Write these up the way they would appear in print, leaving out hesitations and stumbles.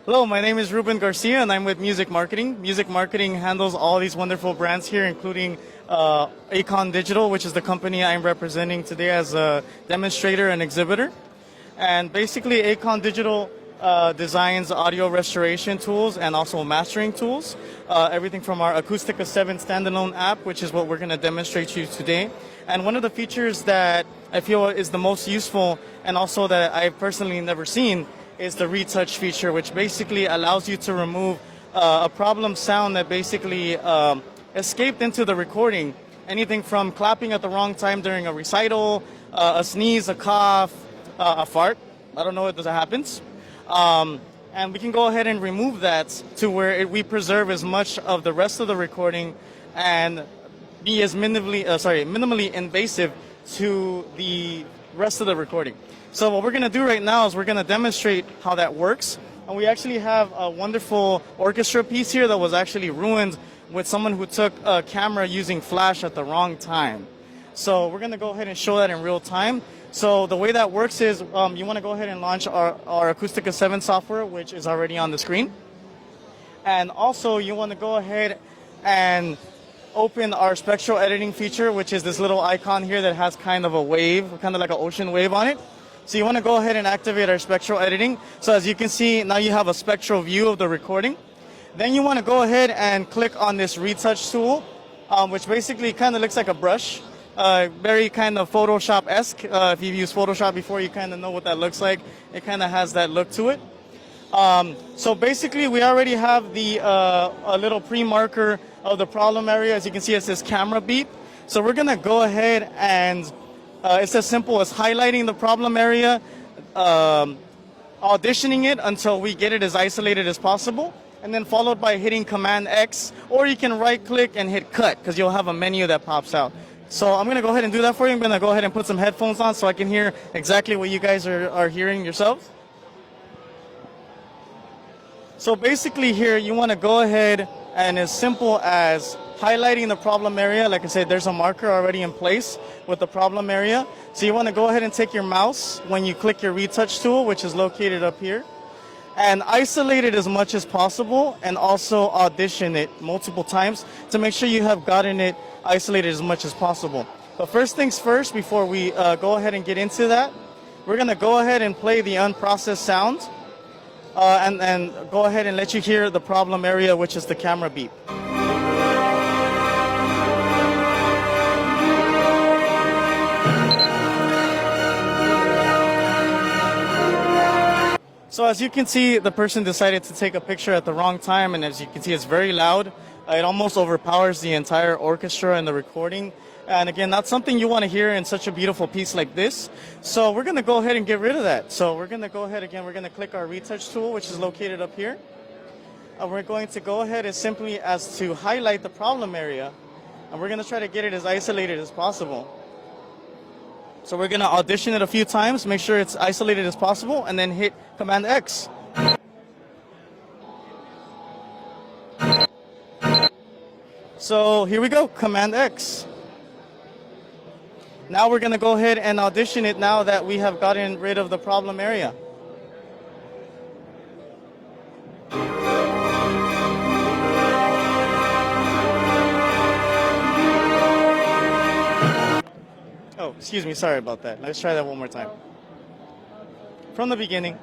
Hello, my name is Ruben Garcia and I'm with Music Marketing. Music Marketing handles all these wonderful brands here, including Acon Digital, which is the company I'm representing today as a demonstrator and exhibitor. And basically, Acon Digital designs audio restoration tools and also mastering tools. Everything from our Acoustica 7 standalone app, which is what we're going to demonstrate to you today. And one of the features that I feel is the most useful and also that I've personally never seen is the retouch feature, which basically allows you to remove a problem sound that basically escaped into the recording. Anything from clapping at the wrong time during a recital, a sneeze, a cough, a fart. I don't know if that happens. And we can go ahead and remove that to where we preserve as much of the rest of the recording and be as minimally invasive to the rest of the recording. So what we're going to do right now is we're going to demonstrate how that works. And we actually have a wonderful orchestra piece here that was actually ruined with someone who took a camera using flash at the wrong time. So we're going to go ahead and show that in real time. So the way that works is you want to go ahead and launch our Acoustica 7 software, which is already on the screen. And also you want to go ahead and open our spectral editing feature, which is this little icon here that has kind of a wave, kind of like an ocean wave on it. So you want to go ahead and activate our spectral editing. So as you can see, now you have a spectral view of the recording. Then you want to go ahead and click on this retouch tool, which basically kind of looks like a brush. Very kind of Photoshop-esque. If you've used Photoshop before, you kind of know what that looks like. It kind of has that look to it. So basically, we already have the a little pre-marker of the problem area. As you can see, it says camera beep. So we're going to go ahead and it's as simple as highlighting the problem area, auditioning it until we get it as isolated as possible, and then followed by hitting Command X, or you can right-click and hit Cut, because you'll have a menu that pops out. So I'm going to go ahead and do that for you. I'm going to go ahead and put some headphones on so I can hear exactly what you guys are hearing yourselves. So basically here, you want to go ahead and as simple as highlighting the problem area. Like I said, there's a marker already in place with the problem area. So you want to go ahead and take your mouse when you click your retouch tool, which is located up here, and isolate it as much as possible, and also audition it multiple times to make sure you have gotten it isolated as much as possible. But first things first, before we go ahead and get into that, we're going to go ahead and play the unprocessed sound and go ahead and let you hear the problem area, which is the camera beep. So as you can see, the person decided to take a picture at the wrong time, and as you can see, it's very loud. It almost overpowers the entire orchestra and the recording. And again, not something you want to hear in such a beautiful piece like this. So we're going to go ahead and get rid of that. So we're going to go ahead again, we're going to click our retouch tool, which is located up here. And we're going to go ahead as simply as to highlight the problem area. And we're going to try to get it as isolated as possible. So we're going to audition it a few times, make sure it's isolated as possible, and then hit Command X. So here we go, Command X. Now we're going to go ahead and audition it now that we have gotten rid of the problem area. Oh, excuse me, sorry about that. Let's try that one more time. From the beginning.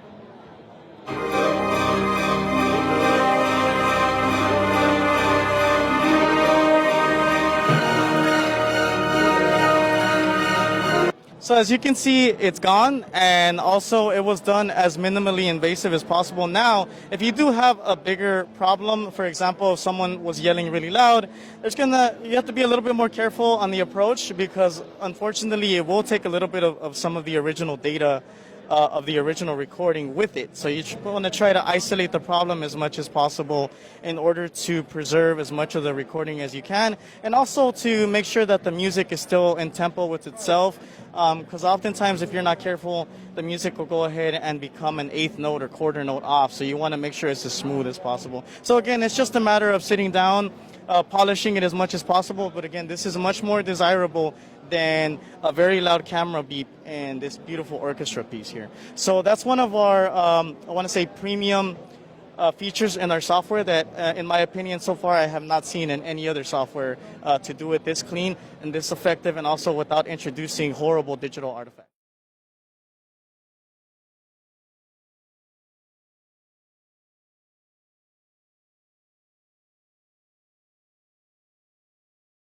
So as you can see, it's gone, and also it was done as minimally invasive as possible. Now, if you do have a bigger problem, for example, if someone was yelling really loud, you have to be a little bit more careful on the approach, because unfortunately it will take a little bit of some of the original data of the original recording with it. So you want to try to isolate the problem as much as possible in order to preserve as much of the recording as you can, and also to make sure that the music is still in tempo with itself, because oftentimes if you're not careful, the music will go ahead and become an eighth note or quarter note off. So you want to make sure it's as smooth as possible. So again, it's just a matter of sitting down, polishing it as much as possible. But again, this is much more desirable than a very loud camera beep and this beautiful orchestra piece here. So that's one of our, I want to say, premium features in our software that, in my opinion, so far I have not seen in any other software to do it this clean and this effective, and also without introducing horrible digital artifacts.